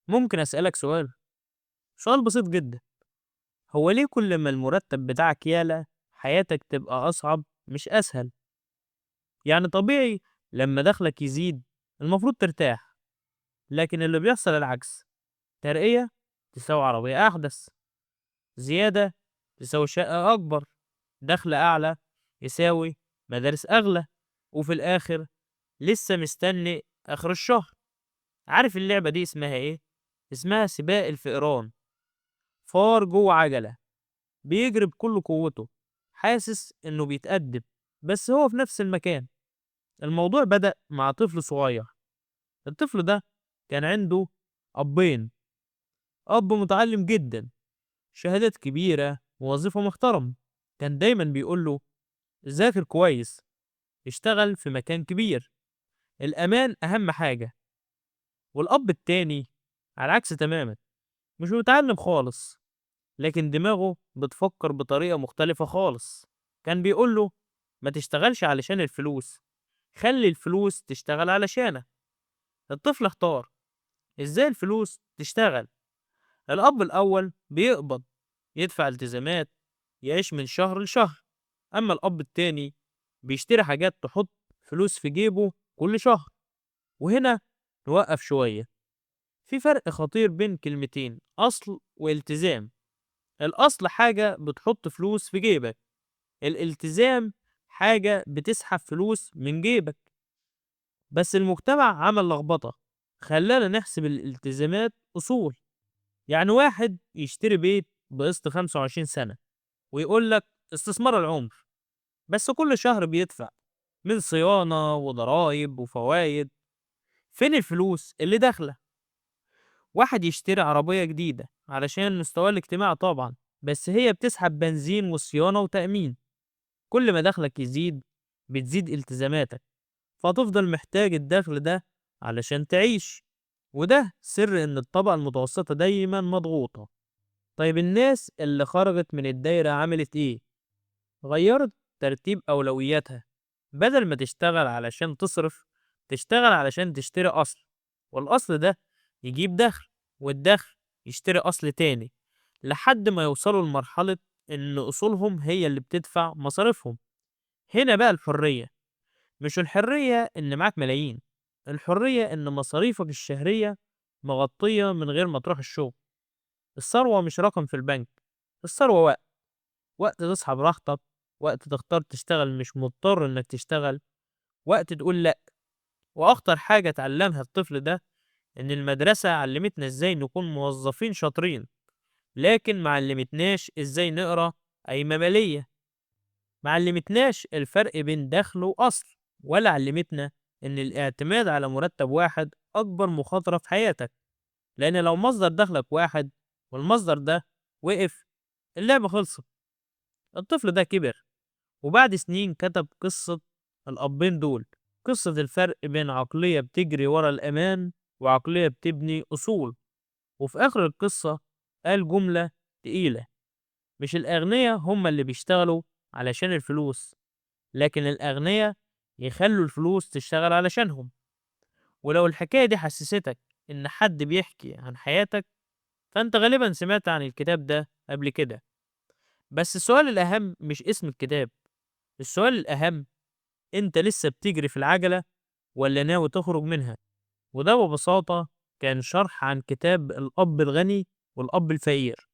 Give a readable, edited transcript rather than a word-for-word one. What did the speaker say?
ممكن أسألك سؤال؟ سؤال بسيط جدا. هو ليه كل ما المرتب بتاعك يعلى حياتك تبقى أصعب مش أسهل؟ يعني طبيعي لما دخلك يزيد المفروض ترتاح، لكن اللي بيحصل العكس. ترقية تساوي عربية أحدث، زيادة تساوي شقة أكبر، دخل أعلى يساوي مدارس أغلى، وفي الآخر لسه مستني آخر الشهر. عارف اللعبة دي اسمها إيه؟ اسمها سباق الفئران. فار جوه عجلة بيجري بكل قوته، حاسس إنه بيتقدم بس هو في نفس المكان. الموضوع بدأ مع طفل صغير. الطفل ده كان عنده أبين. أب متعلم جدا، شهادات كبيرة ووظيفة محترم. كان دايما بيقوله ذاكر كويس، اشتغل في مكان كبير، الأمان أهم حاجة. والأب التاني على العكس تماما، مش متعلم خالص، لكن دماغه بتفكر بطريقة مختلفة خالص. كان بيقوله ما تشتغلش علشان الفلوس، خلي الفلوس تشتغل علشانك. الطفل احتار، ازاي الفلوس تشتغل؟ الأب الأول بيقبض، يدفع التزامات، يعيش من شهر لشهر. أما الأب التاني بيشتري حاجات تحط فلوس في جيبه كل شهر. وهنا نوقف شوية. في فرق خطير بين كلمتين أصل والتزام. الأصل حاجة بتحط فلوس في جيبك، الالتزام حاجة بتسحب فلوس من جيبك. بس المجتمع عمل لخبطة، خلانا نحسب الالتزامات أصول. يعني واحد يشتري بيت بقسط 25 سنة ويقول لك استثمار العمر، بس كل شهر بيدفع من صيانة وضرايب وفوايد. فين الفلوس اللي داخلة؟ واحد يشتري عربية جديدة علشان مستواه الاجتماعي طبعا، بس هي بتسحب بنزين وصيانة وتأمين. كل ما دخلك يزيد بتزيد التزاماتك، فتفضل محتاج الدخل ده علشان تعيش. وده سر إن الطبقة المتوسطة دايما مضغوطة. طيب الناس اللي خرجت من الدايرة عملت إيه؟ غيرت ترتيب أولوياتها. بدل ما تشتغل علشان تصرف، تشتغل علشان تشتري أصل، والأصل ده يجيب دخل، والدخل يشتري أصل تاني، لحد ما يوصلوا لمرحلة إن أصولهم هي اللي بتدفع مصاريفهم. هنا بقى الحرية. مش الحرية إن معاك ملايين، الحرية إن مصاريفك الشهرية مغطية من غير ما تروح الشغل. الثروة مش رقم في البنك، الثروة وقت. وقت تصحى براحتك، وقت تختار تشتغل مش مضطر إنك تشتغل، وقت تقول لأ. وأخطر حاجة اتعلمها الطفل ده إن المدرسة علمتنا إزاي نكون موظفين شاطرين، لكن معلمتناش إزاي نقرأ قايمة مالية. معلمتناش الفرق بين دخل وأصل، ولا علمتنا إن الاعتماد على مرتب واحد أكبر مخاطرة في حياتك. لأن لو مصدر دخلك واحد والمصدر ده وقف، اللعبة خلصت. الطفل ده كبر، وبعد سنين كتب قصة الأبين دول، قصة الفرق بين عقلية بتجري ورا الأمان وعقلية بتبني أصول. وفي آخر القصة قال جملة تقيلة: مش الأغنياء هم اللي بيشتغلوا علشان الفلوس، لكن الأغنياء يخلوا الفلوس تشتغل علشانهم. ولو الحكاية دي حسستك إن حد بيحكي عن حياتك، فأنت غالبا سمعت عن الكتاب ده قبل كده. بس السؤال الأهم مش اسم الكتاب، السؤال الأهم أنت لسه بتجري في العجلة ولا ناوي تخرج منها؟ وده ببساطة كان شرح عن كتاب الأب الغني والأب الفقير.